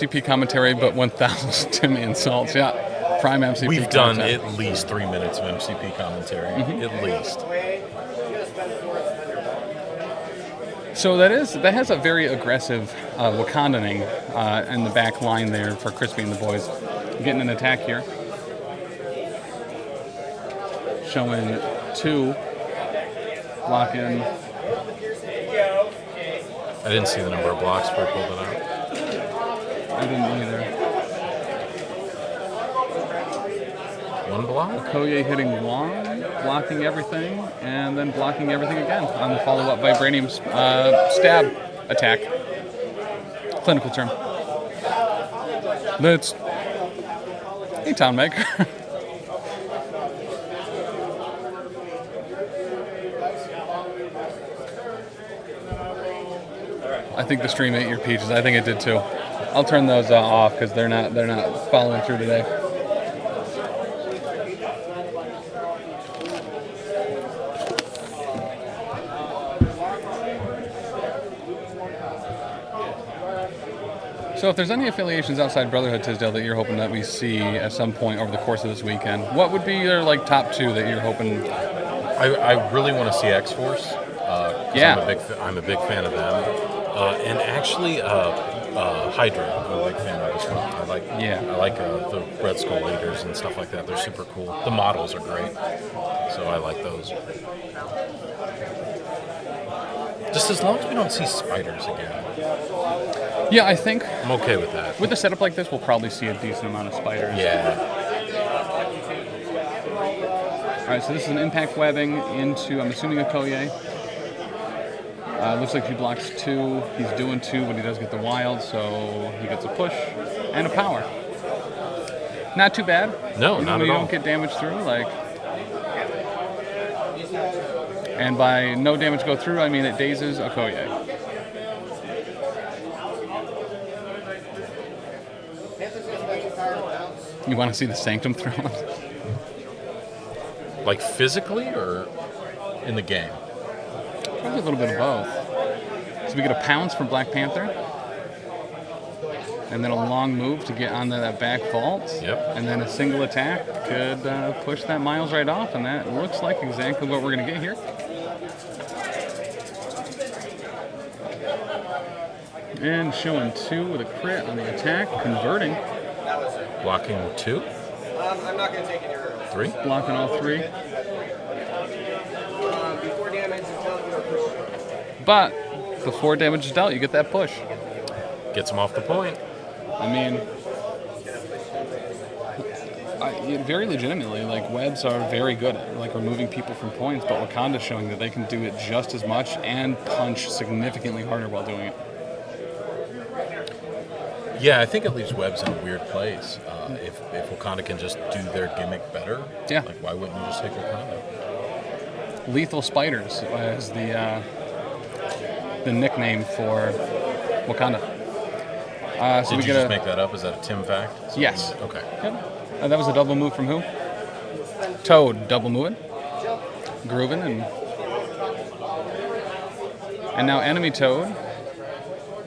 MCP commentary, but 1,000 Timmy insults. Yeah, prime MCP. We've done at least 3 minutes of MCP commentary, at least. So that has a very aggressive Wakandaning in the back line there for Crispy and the boys. Getting an attack here. Showing 2. Blocking. I didn't see the number of blocks before I pulled it out. I didn't either. 1 block? Okoye hitting 1, blocking everything, and then blocking everything again on the follow-up Vibranium stab attack. Clinical term. That's a Town Maker. I think the stream ate your peaches. I think it did too. I'll turn those off because they're not following through today. So if there's any affiliations outside Brotherhood Tisdale that you're hoping that we see at some point over the course of this weekend, what would be your top 2 that you're hoping? I really want to see X-Force. Yeah. I'm a big fan of them. And actually, Hydra, I'm a big fan of as well. I like the Red Skull leaders and stuff like that. They're super cool. The models are great, so I like those. Just as long as we don't see spiders again. Yeah, I think I'm okay with that. With a setup like this, we'll probably see a decent amount of spiders. Yeah. All right, so this is an impact webbing into, I'm assuming, Okoye. Looks like he blocks 2. He's doing 2, but he does get the wild, so he gets a push and a power. Not too bad. No, not at all. You don't get damage through, and by no damage go through, I mean it dazes Okoye. You want to see the Sanctum thrown? Like physically or in the game? Probably a little bit of both. So we get a pounce from Black Panther. And then a long move to get onto that back vault. Yep. And then a single attack could push that Miles right off. And that looks like exactly what we're going to get here. And showing 2 with a crit on the attack, converting. Blocking 2? I'm not going to take any hurdles. 3? Blocking all 3. Before damage is dealt, you push. But before damage is dealt, you get that push. Gets him off the point. I mean, very legitimately, webs are very good at removing people from points, but Wakanda's showing that they can do it just as much and punch significantly harder while doing it. Yeah, I think it leaves webs in a weird place. If Wakanda can just do their gimmick better, yeah. Why wouldn't you just take Wakanda? Lethal Spiders is the nickname for Wakanda. So Did you just make that up? Is that a Tim fact? Yes. Okay. Yep. That was a double move from who? Toad, double moving. Grooving and now enemy Toad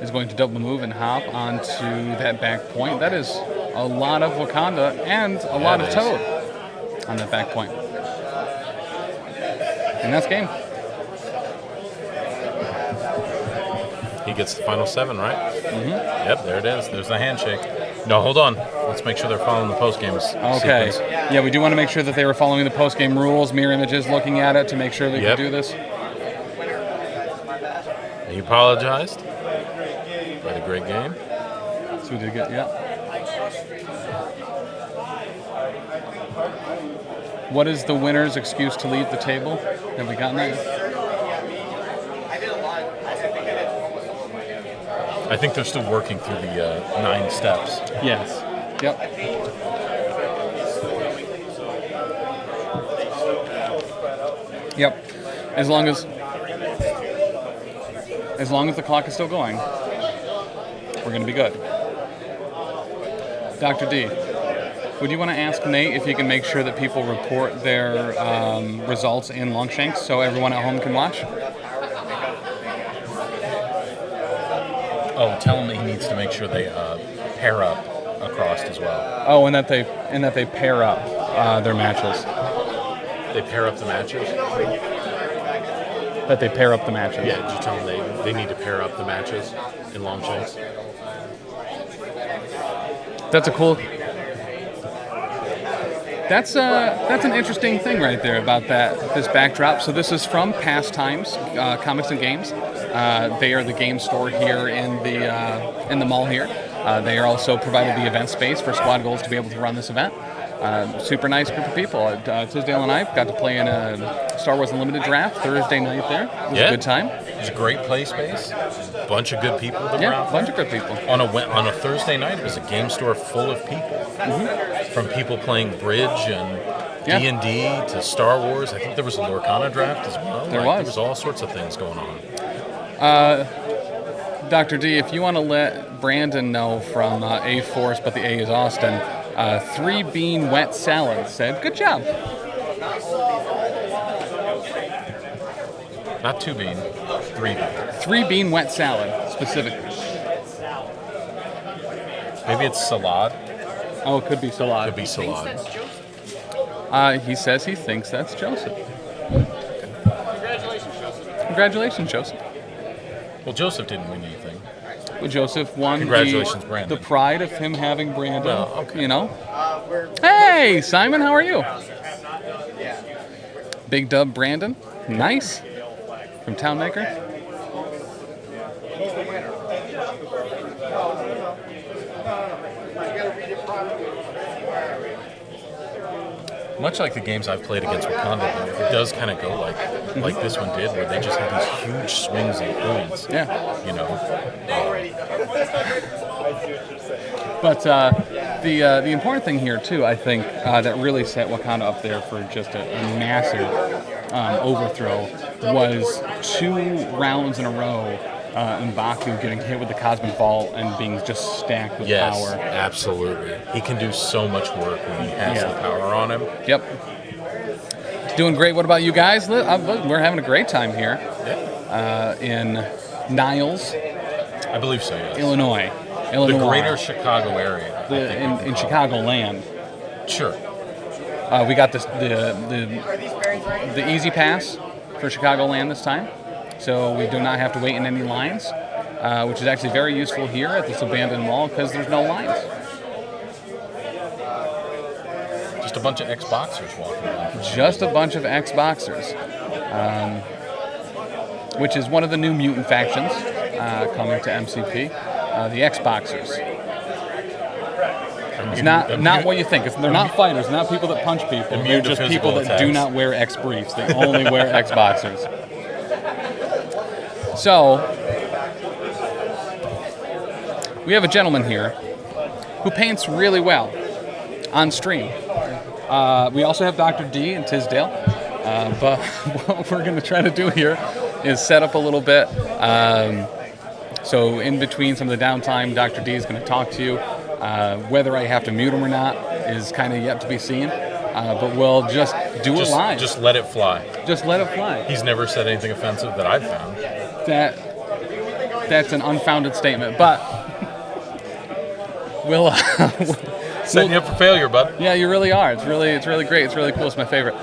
is going to double move and hop onto that back point. That is a lot of Wakanda and a lot of Toad on that back point. And that's game. He gets the final 7, right? Mm-hmm. Yep, there it is. There's the handshake. No, hold on. Let's make sure they're following the post-game Okay. sequence. Yeah, we do want to make sure that they were following the post-game rules, mirror images, looking at it to make sure they could do this. He apologized. Had a great game. So we did get, What is the winner's excuse to leave the table? Have we gotten that? I think they're still working through the 9 steps. Yes. Yep. Yep. As long as the clock is still going, we're going to be good. Dr. D, would you want to ask Nate if he can make sure that people report their results in Longshanks so everyone at home can watch? Oh, tell him he needs to make sure they pair up across as well. Oh, and that they pair up their matches. They pair up the matches? That they pair up the matches. Yeah, did you tell them they need to pair up the matches in long chase? That's a cool. That's an interesting thing right there about this backdrop. So this is from Past Times Comics and Games. They are the game store here in the mall here. They are also provided the event space for Squad Goals to be able to run this event. Super nice group of people. Tisdale and I got to play in a Star Wars Unlimited draft Thursday night there. It was a good time. It was a great play space. A bunch of good people that were out a bunch of good people. On a Thursday night, it was a game store full of people. From people playing Bridge and D&D to Star Wars. I think there was a Lorcana draft as well. There was all sorts of things going on. Dr. D, if you want to let Brandon know from A Force, but the A is Austin, 3 bean wet salad said, good job. Not 2 bean, 3 bean. 3 bean wet salad, specifically. Maybe it's salad. Oh, it could be salad. Could be salad. He says he thinks that's Joseph. Congratulations, Joseph. Congratulations, Joseph. Well, Joseph didn't win anything. Well, Joseph won Congratulations, Brandon. the pride of him having Brandon. Well, okay. You know? Hey, Simon, how are you? Big Dub Brandon. Nice. From Townmaker. Much like the games I've played against Wakanda, it does kind of go like this one did, where they just have these huge swings in points. Yeah. You know. But the important thing here too, I think, that really set Wakanda up there for just a massive overthrow was 2 rounds in a row. M'Baku getting hit with the Cosmic Vault and being just stacked with power. Absolutely. He can do so much work when he has the power on him. Yep. Doing great. What about you guys? We're having a great time here in Niles. I believe so, yes. Illinois. The greater Chicago area. In Chicagoland. Sure. We got the easy pass for Chicagoland this time. So we do not have to wait in any lines, which is actually very useful here at this abandoned mall because there's no lines. Just a bunch of Xboxers walking around. Just a bunch of Xboxers, which is one of the new mutant factions coming to MCP, the Xboxers. It's not what you think. They're not fighters, not people that punch people. They're just people that do not wear X briefs. They only wear Xboxers. So, we have a gentleman here who paints really well on stream. We also have Dr. D and Tisdale, but what we're going to try to do here is set up a little bit. So in between some of the downtime, Dr. D is going to talk to you. Whether I have to mute him or not is kind of yet to be seen. But we'll just do it live. Just let it fly. Just let it fly. He's never said anything offensive that I've found. That's an unfounded statement, but we'll setting you up for failure, bud. Yeah, you really are. It's really great. It's really cool. It's my favorite.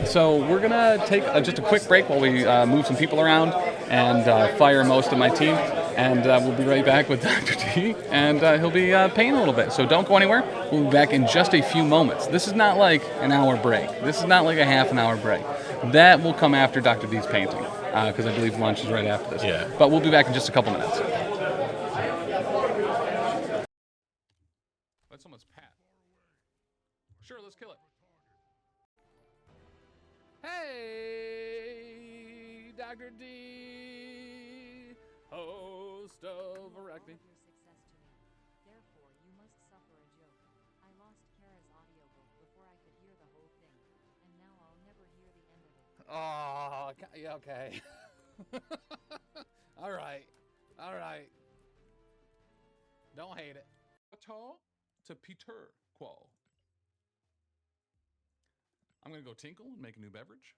So we're gonna take just a quick break while we move some people around and fire most of my team, and we'll be right back with Dr. T, and he'll be painting a little bit. So don't go anywhere. We'll be back in just a few moments. This is not like an hour break. This is not like a half an hour break. That will come after Dr. D's painting, because I believe lunch is right after this. Yeah. But we'll be back in just a couple minutes. Let someone's pat. Sure, let's kill it. Hey, Dr. D, host of Erecting. Your success to me. Therefore, you must suffer a joke. I lost Kara's audiobook before I could hear the whole thing, and now I'll never hear the end of it. Oh, yeah, okay. All right. Don't hate it. To Peter Quo. I'm going to go tinkle and make a new beverage.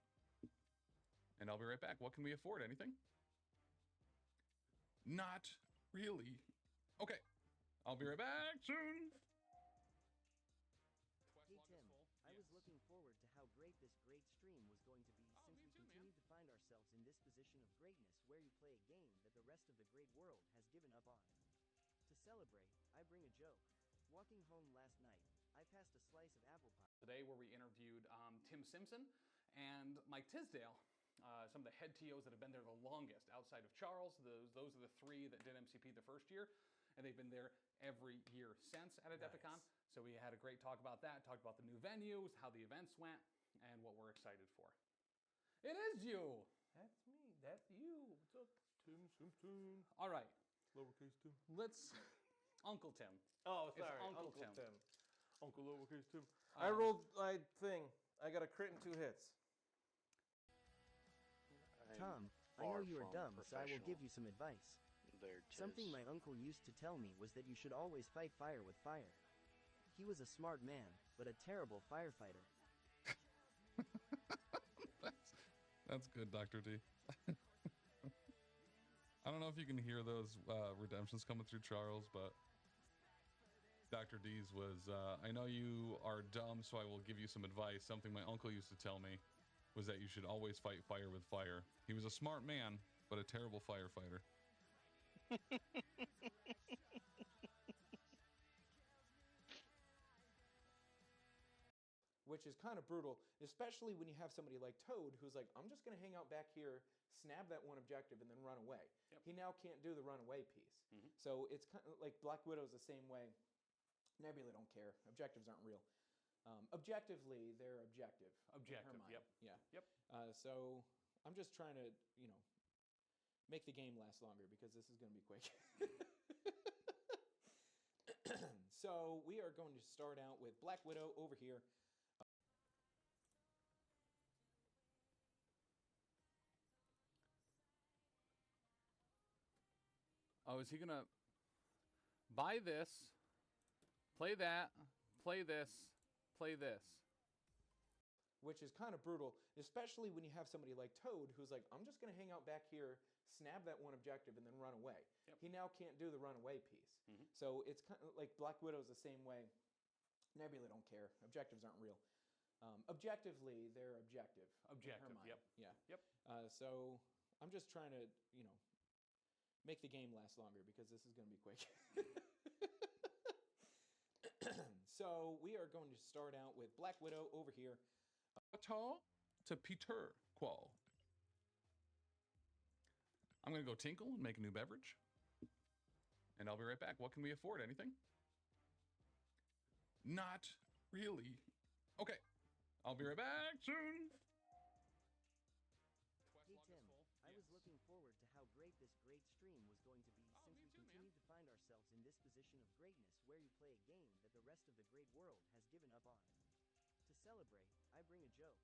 And I'll be right back. What can we afford? Anything? Not really. Okay. I'll be right back soon. Hey Tim, I was looking forward to how great this great stream was going to be since we continue to find ourselves in this position of greatness where you play a game that the rest of the great world has given up on. To celebrate, I bring a joke. Walking home last night, I passed a slice of apple pie. Today where we interviewed Tim Simpson and Mike Tisdale, some of the head TOs that have been there the longest outside of Charles. Those are the three that did MCP the first year, and they've been there every year since at Adepticon. So we had a great talk about that, talked about the new venues, how the events went, and what we're excited for. It is you! That's me. That's you. What's up, Tim Simpson? All right. Lowercase Tim. Let's... Uncle Tim. Oh, It's sorry. Uncle Uncle Tim. Tim. Uncle lowercase Tim. I rolled my thing. I got a crit and 2 hits. Tom, I know you are dumb, so I will give you some advice. Something my uncle used to tell me was that you should always fight fire with fire. He was a smart man, but a terrible firefighter. That's good, Dr. D. I don't know if you can hear those redemptions coming through Charles, but Dr. D's was, I know you are dumb, so I will give you some advice. Something my uncle used to tell me was that you should always fight fire with fire. He was a smart man, but a terrible firefighter. Which is kind of brutal, especially when you have somebody like Toad who's like, I'm just going to hang out back here, snap that one objective, and then run away. Yep. He now can't do the runaway piece. So it's kind of like Black Widow's the same way. Nebula don't care. Objectives aren't real. Objectively, they're objective. in her Objective, mind. yep. Yeah. Yep. So I'm just trying to, make the game last longer because this is going to be quick. So we are going to start out with Black Widow over here. Oh, is he gonna buy this, play that, play this, play this? Which is kind of brutal, especially when you have somebody like Toad who's like, I'm just going to hang out back here, snap that one objective, and then run away. Yep. He now can't do the runaway piece. So it's kind of like Black Widow's the same way. Nebula don't care. Objectives aren't real. Objectively, they're objective. in her Objective, mind. yep. Yeah. Yep. So I'm just trying to, make the game last longer because this is going to be quick. So we are going to start out with Black Widow over here. To Peter Qual. I'm gonna go tinkle and make a new beverage. And I'll be right back. What can we afford? Anything? Not really. Okay. I'll be right back soon. Hey Tim, I was looking forward to how great this great stream was going to be since we continue to find ourselves in this position of greatness where you play a game that the rest of the great world has given up on. To celebrate, I bring a joke.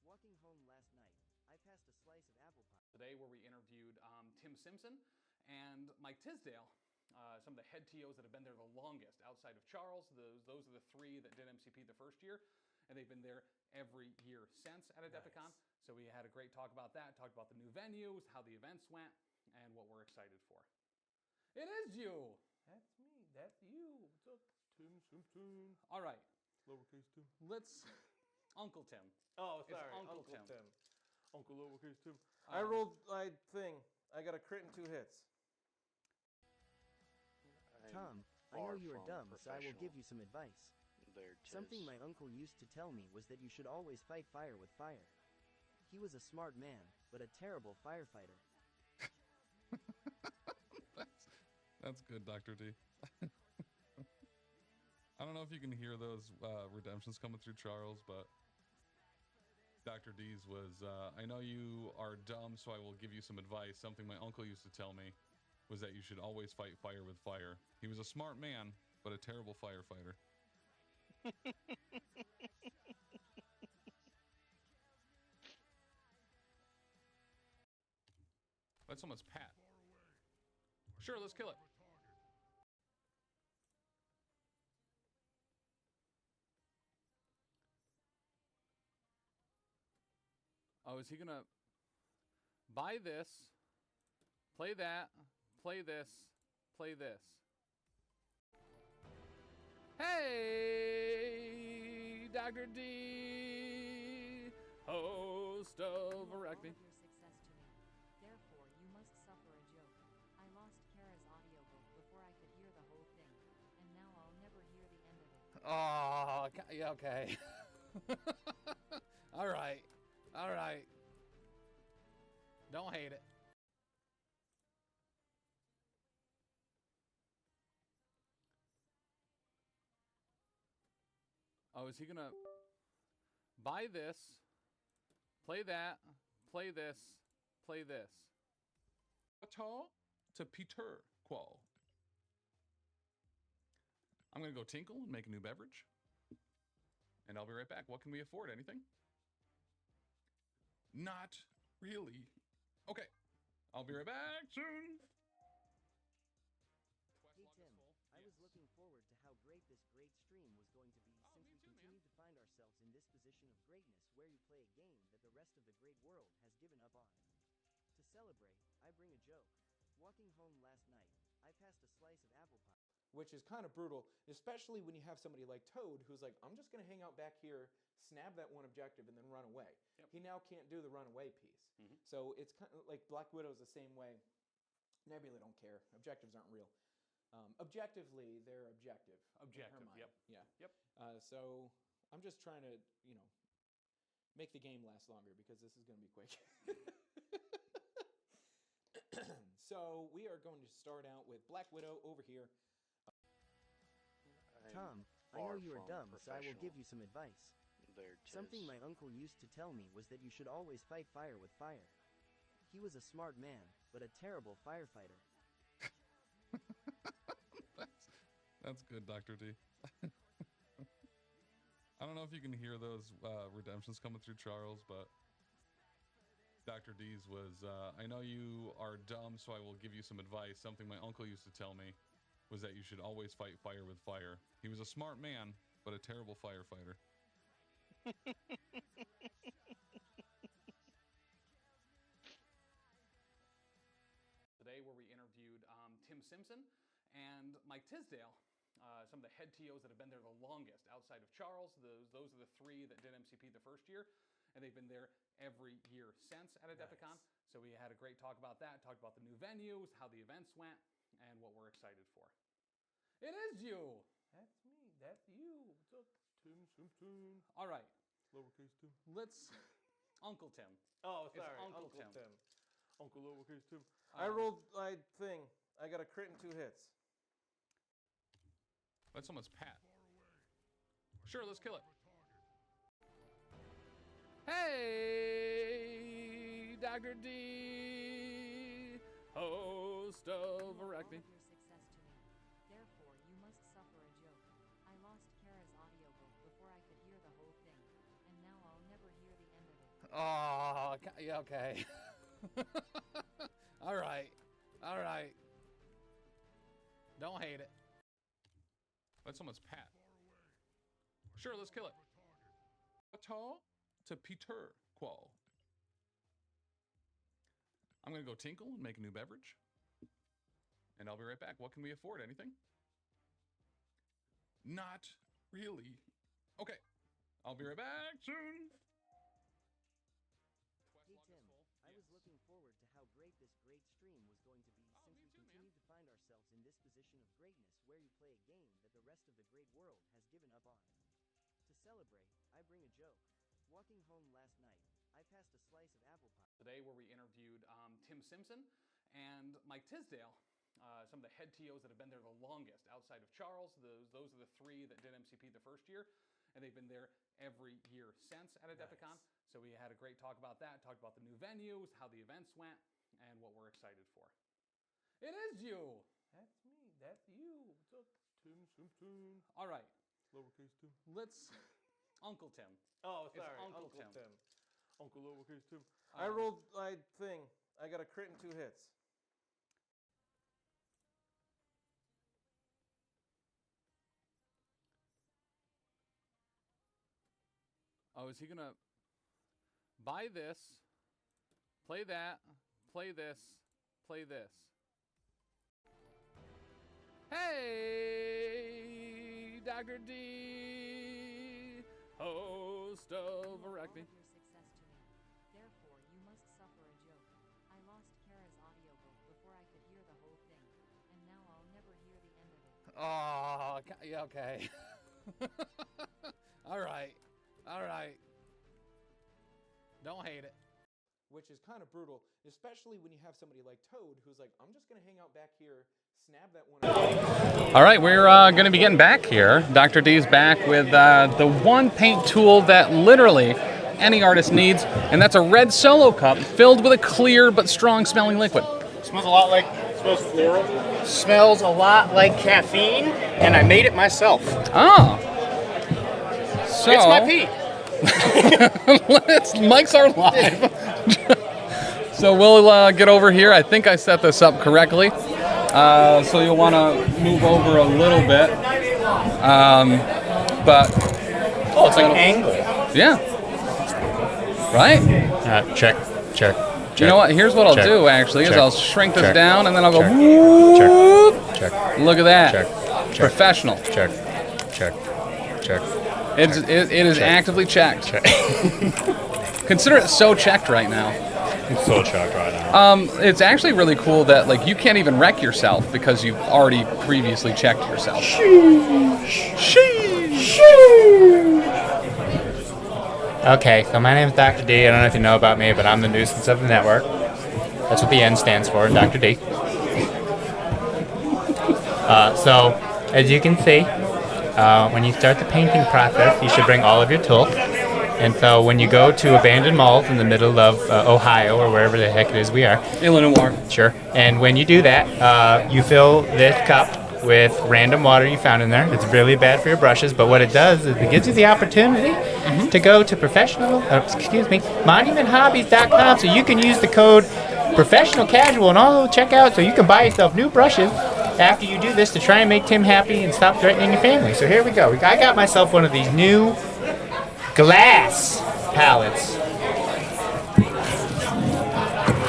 Walking home last night, I passed a slice of apple pie. Today where we interviewed Tim Simpson and Mike Tisdale, some of the head TOs that have been there the longest outside of Charles. Those are the three that did MCP the first year, and they've been there every year since at Adepticon. So we had a great talk about that, talked about the new venues, how the events went, and what we're excited for. It is you! That's me. That's you. What's up, Tim Simpson? All right. Lowercase Tim. Let's... Uncle Tim. Oh, It's sorry. Uncle Uncle Tim. Tim. Uncle lowercase Tim. I rolled my thing. I got a crit and 2 hits. Tom, I know you are dumb, so I will give you some advice. Something my uncle used to tell me was that you should always fight fire with fire. He was a smart man, but a terrible firefighter. That's good, Dr. D. I don't know if you can hear those redemptions coming through Charles, but Dr. D's was, I know you are dumb, so I will give you some advice. Something my uncle used to tell me was that you should always fight fire with fire. He was a smart man, but a terrible firefighter. That's almost Pat. Sure, let's kill it. Oh, is he gonna buy this, play that, play this, play this? Dr. D, host of All Erecting. of your success to me. Therefore, you must suffer a joke. I lost Kara's audiobook before I could hear the whole thing, and now I'll never hear the end of it. Oh, yeah, okay. All right. All right. Don't hate it. Oh, is he gonna buy this, play that, play this, play this? To Peter Quo. I'm gonna go tinkle and make a new beverage. And I'll be right back. What can we afford? Anything? Not really. Okay. I'll be right back soon. Hey Tim, I was looking forward to how great this great stream was going to be since we continue to find ourselves in this position of greatness where you play a game that the rest of the great world has given up on. To celebrate, I bring a joke. Walking home last night, I passed a slice of apple pie. Which is kind of brutal, especially when you have somebody like Toad who's like, I'm just going to hang out back here, snap that one objective, and then run away. Yep. He now can't do the runaway piece. So it's kind of like Black Widow's the same way. Nebula don't care. Objectives aren't real. Objectively, they're objective. in her Objective, mind. yep. Yeah. Yep. So I'm just trying to, make the game last longer because this is going to be quick. So we are going to start out with Black Widow over here. Tom, I know you are dumb, so I will give you some advice. Something my uncle used to tell me was that you should always fight fire with fire. He was a smart man, but a terrible firefighter. That's good, Dr. D. I don't know if you can hear those redemptions coming through Charles, but Dr. D's was, I know you are dumb, so I will give you some advice. Something my uncle used to tell me was that you should always fight fire with fire. He was a smart man, but a terrible firefighter. Today, where we interviewed Tim Simpson and Mike Tisdale, some of the head TOs that have been there the longest outside of Charles. Those are the three that did MCP the first year, and they've been there every year since at Adepticon. Nice. So we had a great talk about that, talked about the new venues, how the events went, and what we're excited for. It is you! That's me. That's you. What's up, Tim Simpson? All right, Lowercase Tim. let's... Uncle Tim. Oh, It's sorry, Uncle Uncle Tim. Tim. Uncle Lowercase Tim. I rolled my thing. I got a crit and 2 hits. That's someone's Pat. Sure, let's kill it. Hey, Dr. D, host of All Erecting. of your success to me. Therefore, you must suffer a joke. I lost Kara's audiobook before I could hear the whole thing, and now I'll never hear the end of it. Oh, yeah, okay. All right. All right. Don't hate it. That's someone's Pat. Sure, let's kill it. To Peter Quo. I'm gonna go tinkle and make a new beverage. And I'll be right back. What can we afford? Anything? Not really. Okay. I'll be right back soon. Hey Tim, I was looking forward to how great this great stream was going to be since we continue to find ourselves in this position of greatness where you play a game that the rest of the great world has given up on. To celebrate, I bring a joke. Walking home last night, I passed a slice of apple pie. Today, where we interviewed Tim Simpson and Mike Tisdale, some of the head TOs that have been there the longest outside of Charles. Those are the three that did MCP the first year, and they've been there every year since at Adepticon. Nice. So we had a great talk about that, talked about the new venues, how the events went, and what we're excited for. It is you! That's me. That's you. What's up, Tim Simpson? All right, Lowercase Tim. let's... Uncle Tim. Oh, It's sorry, Uncle Uncle Tim. Tim. Uncle Lowercase Tim. I rolled my thing. I got a crit and 2 hits. Oh, is he gonna buy this, play that, play this, play this? Hey, Dr. D, host of Erecting. Your success to me. Therefore, you must suffer a joke. I lost Kara's audiobook before I could hear the whole thing, and now I'll never hear the end of it. Oh, yeah, okay. All right. Don't hate it. Which is kind of brutal, especially when you have somebody like Toad who's like, I'm just going to hang out back here, snab that one. All right, we're going to be getting back here. Dr. D's back with the one paint tool that literally any artist needs, and that's a red Solo cup filled with a clear but strong smelling liquid. Smells a lot like, smells floral. Smells a lot like caffeine, and I made it myself. Oh. So, It's my pee. Mics are live. So we'll get over here. I think I set this up correctly. So you'll want to move over a little bit. But Oh, it's like an angle. yeah. Right? Check. You know what? Here's what I'll Check. do actually is Check. I'll shrink this Check. down and then I'll go Check. whoop. Check. Look at that. Check. Professional. Check. It is actively checked. Consider it so checked right now. I'm so shocked right now. It's actually really cool that like you can't even wreck yourself because you've already previously checked yourself. Okay, so my name is Dr. D. I don't know if you know about me, but I'm the nuisance of the network. That's what the N stands for, Dr. D. So, as you can see, when you start the painting process, you should bring all of your tools. And so when you go to abandoned malls in the middle of Ohio or wherever the heck it is we are, Illinois. sure, and when you do that, you fill this cup with random water you found in there. It's really bad for your brushes, but what it does is it gives you the opportunity to go to monumenthobbies.com so you can use the code professional casual and all checkout so you can buy yourself new brushes after you do this to try and make Tim happy and stop threatening your family. So here we go. I got myself one of these new glass palettes.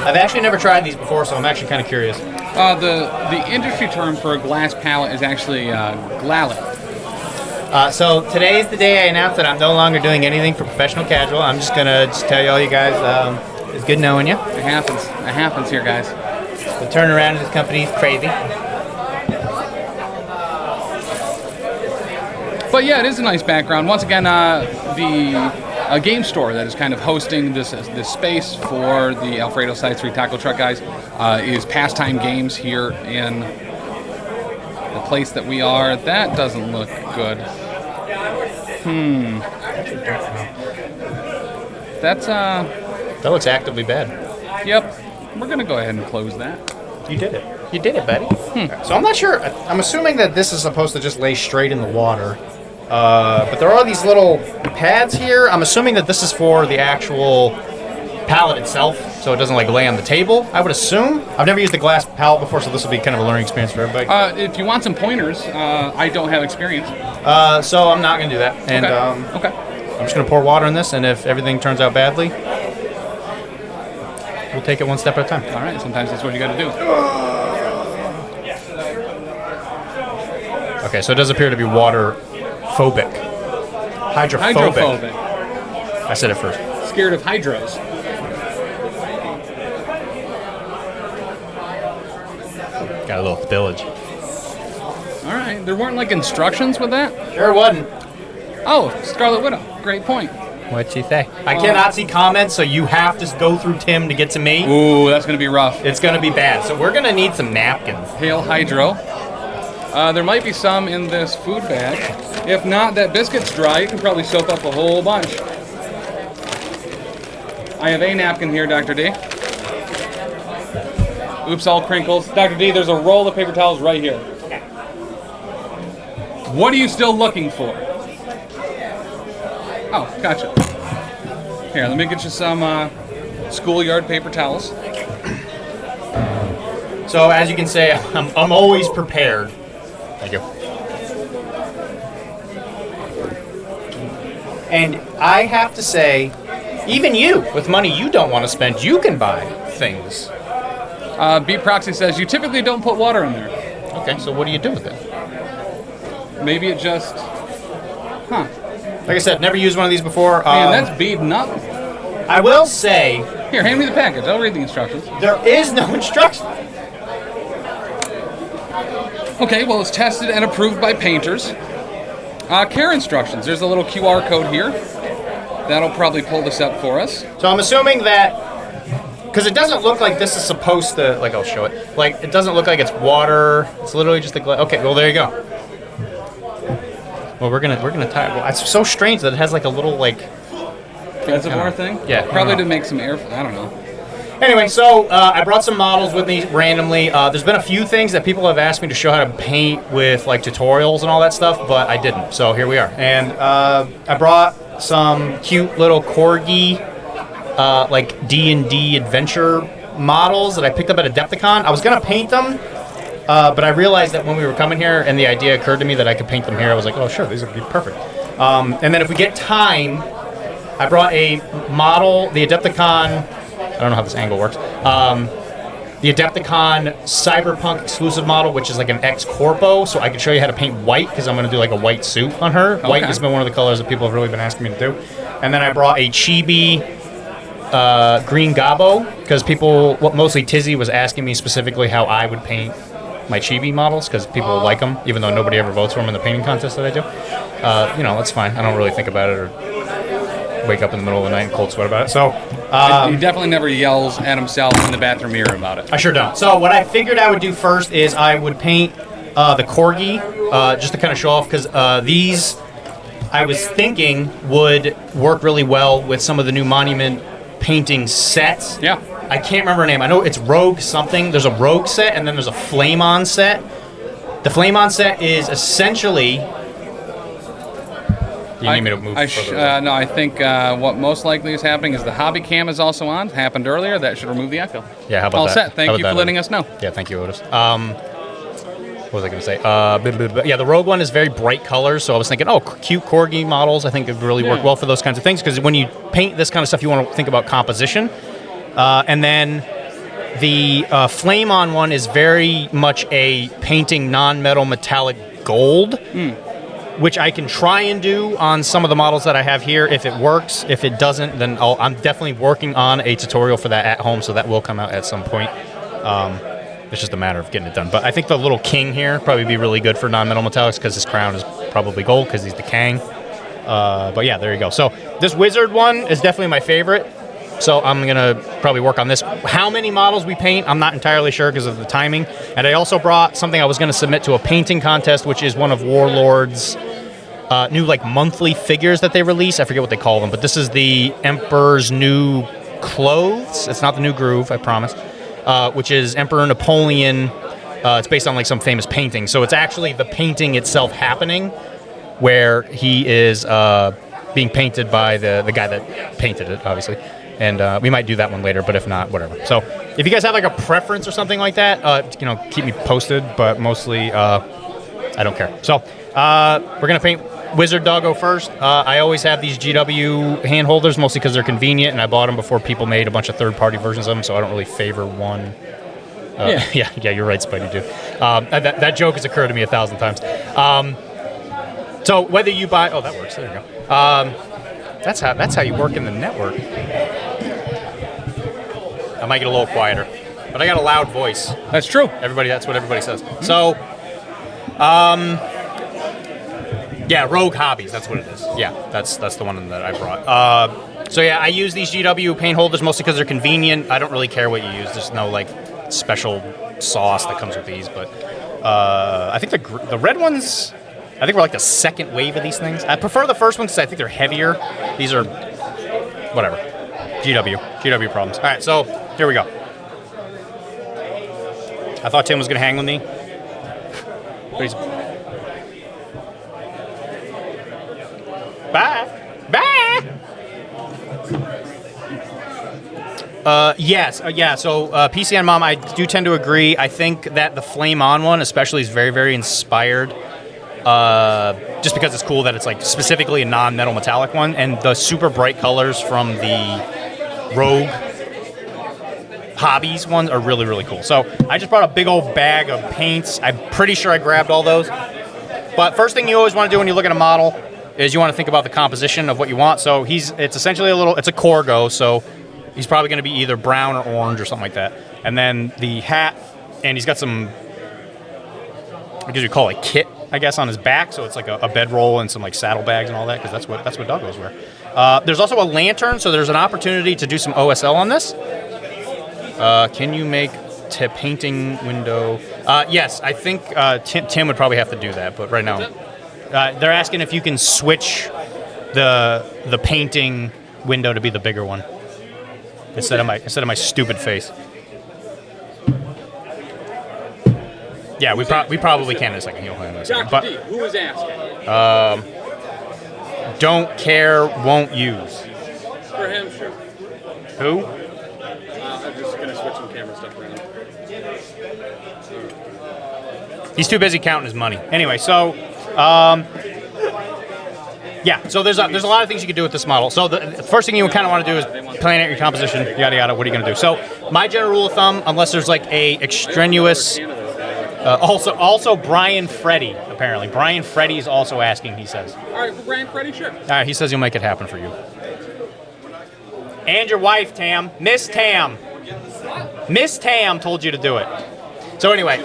I've actually never tried these before, so I'm actually kind of curious. The industry term for a glass palette is actually glallet. So today is the day I announced that I'm no longer doing anything for professional casual. I'm just gonna tell you all you guys, it's good knowing you. It happens here, guys. The turnaround of this company is crazy. But yeah, it is a nice background. Once again, the game store that is kind of hosting this space for the Alfredo Side Street Taco Truck guys is Pastime Games here in the place that we are. That doesn't look good. That's That looks actively bad. Yep. We're gonna go ahead and close that. You did it. You did it, buddy. So I'm not sure. I'm assuming that this is supposed to just lay straight in the water. But there are these little pads here. I'm assuming that this is for the actual palette itself, so it doesn't like lay on the table. I would assume. I've never used a glass palette before, so this will be kind of a learning experience for everybody. If you want some pointers, I don't have experience. So I'm not going to do that. And Okay. I'm just going to pour water in this, and if everything turns out badly, we'll take it one step at a time. All right. Sometimes that's what you got to do. Okay, so it does appear to be water phobic. Hydrophobic. Hydrophobic. I said it first. Scared of hydros. Got a little spillage. All right. There weren't like instructions with that. Sure wasn't. Oh, Scarlet Widow. Great point. What'd she say? I cannot see comments, so you have to go through Tim to get to me. Ooh, that's gonna be rough. It's going to be bad. So we're going to need some napkins. Hail Hydro. There might be some in this food bag. If not, that biscuit's dry. You can probably soak up a whole bunch. I have a napkin here, Dr. D. Oops, all crinkles. Dr. D, there's a roll of paper towels right here. What are you still looking for? Oh, gotcha. Here, let me get you some schoolyard paper towels. So as you can say, I'm always prepared. Thank you. And I have to say, even you, with money you don't want to spend, you can buy things. Beat Proxy says you typically don't put water in there. Okay, so what do you do with it? Maybe it just... Huh. Like I said, never used one of these before. Man, that's beaten up. I will say, Here, hand me the package. I'll read the instructions. there is no instruction. Okay, well, it's tested and approved by painters. Care instructions. There's a little QR code here. That'll probably pull this up for us. So I'm assuming that, because it doesn't look like this is supposed to, like I'll show it. Like, it doesn't look like it's water. It's literally just a okay, well, there you go. Well, we're gonna tie it. Well, it's so strange that it has like a little like. Reservoir thing? Yeah. Probably to make some air. I don't know. Anyway, so I brought some models with me randomly. There's been a few things that people have asked me to show how to paint with like tutorials and all that stuff, but I didn't. So here we are. And I brought some cute little corgi, like D&D adventure models that I picked up at Adepticon. I was gonna paint them, but I realized that when we were coming here and the idea occurred to me that I could paint them here, I was like, oh sure, these would be perfect. And then if we get time, I brought a model, the Adepticon. I don't know how this angle works. The Adepticon Cyberpunk exclusive model, which is like an ex-corpo, so I can show you how to paint white, because I'm going to do like a white suit on her. Okay. White has been one of the colors that people have really been asking me to do. And then I brought a chibi green Gabo, because people, mostly Tizzy was asking me specifically how I would paint my chibi models, because people like them, even though nobody ever votes for them in the painting contest that I do. You know, that's fine. I don't really think about it or wake up in the middle of the night and cold sweat about it. So he definitely never yells at himself in the bathroom mirror about it. I sure don't. So what I figured I would do first is I would paint the corgi, just to kind of show off, because these I was thinking would work really well with some of the new Monument painting sets. Yeah. I can't remember her name. I know it's Rogue something. There's a Rogue set, and then there's a Flame On set. The Flame On set is essentially... You need me to move further? No, I think what most likely is happening is the hobby cam is also on. Happened earlier. That should remove the echo. Yeah, how about all that? Set. Thank you for letting us know. Yeah, thank you, Otis. What was I going to say? Yeah, the Rogue one is very bright colors, so I was thinking, oh, cute corgi models. I think it would really work well for those kinds of things, because when you paint this kind of stuff, you want to think about composition. And then the Flame On one is very much a painting non-metal metallic gold. Which I can try and do on some of the models that I have here if it works. If it doesn't, then I'm definitely working on a tutorial for that at home, so that will come out at some point. It's just a matter of getting it done. But I think the little king here probably be really good for non-metal metallics, because his crown is probably gold because he's the Kang. But yeah, there you go. So this wizard one is definitely my favorite. So I'm going to probably work on this. How many models we paint, I'm not entirely sure because of the timing. And I also brought something I was going to submit to a painting contest, which is one of Warlord's new like monthly figures that they release. I forget what they call them, but this is the Emperor's New Clothes. It's not the New Groove, I promise, which is Emperor Napoleon. It's based on like some famous painting. So it's actually the painting itself happening where he is being painted by the guy that painted it, obviously. And we might do that one later, but if not, whatever. So if you guys have like a preference or something like that, you know, keep me posted. But mostly, I don't care. So we're gonna paint Wizard Doggo first. I always have these GW hand holders, mostly because they're convenient, and I bought them before people made a bunch of third-party versions of them. So I don't really favor one. Yeah, you're right, Spidey dude. That joke has occurred to me 1,000 times. So whether you buy, that works. There you go. That's how you work in the network. I might get a little quieter, but I got a loud voice. That's true. That's what everybody says. So, yeah, Rogue Hobbies. That's what it is. Yeah, that's the one that I brought. So yeah, I use these GW paint holders mostly because they're convenient. I don't really care what you use. There's no like special sauce that comes with these, but I think the red ones. I think we're like the second wave of these things. I prefer the first ones because I think they're heavier. These are whatever. GW problems. All right, so here we go. I thought Tim was going to hang with me. But he's... Bye. Yes. Yeah. So PCN Mom, I do tend to agree. I think that the Flame On one, especially, is very, very inspired. Just because it's cool that it's like specifically a non-metal metallic one, and the super bright colors from the Rogue Hobbies ones are really, really cool. So I just brought a big old bag of paints. I'm pretty sure I grabbed all those. But first thing you always want to do when you look at a model is you want to think about the composition of what you want. So it's essentially it's a Corgo, so he's probably going to be either brown or orange or something like that. And then the hat, and he's got some, I guess you call it kit, I guess, on his back. So it's like a bedroll and some like saddlebags and all that, because that's what doggos wear. There's also a lantern, so there's an opportunity to do some OSL on this. Can you make painting window? Yes, I think Tim would probably have to do that, but right now they're asking if you can switch the painting window to be the bigger one instead of my stupid face. Yeah, we probably can in a second. He'll in a second. But who was asking? Don't care, won't use. For him, sure. Who? I'm just gonna switch some camera stuff around. He's too busy counting his money. Anyway, so yeah, so there's a lot of things you can do with this model. So the first thing you kind of want to do is plan out your composition, yada yada. What are you going to do? So my general rule of thumb, unless there's like a extraneous. Also Brian Freddy, apparently. Brian Freddy is also asking, he says. All right, for Brian Freddy, sure. All right, he says he'll make it happen for you. And your wife, Tam. Miss Tam. Miss Tam told you to do it. So anyway,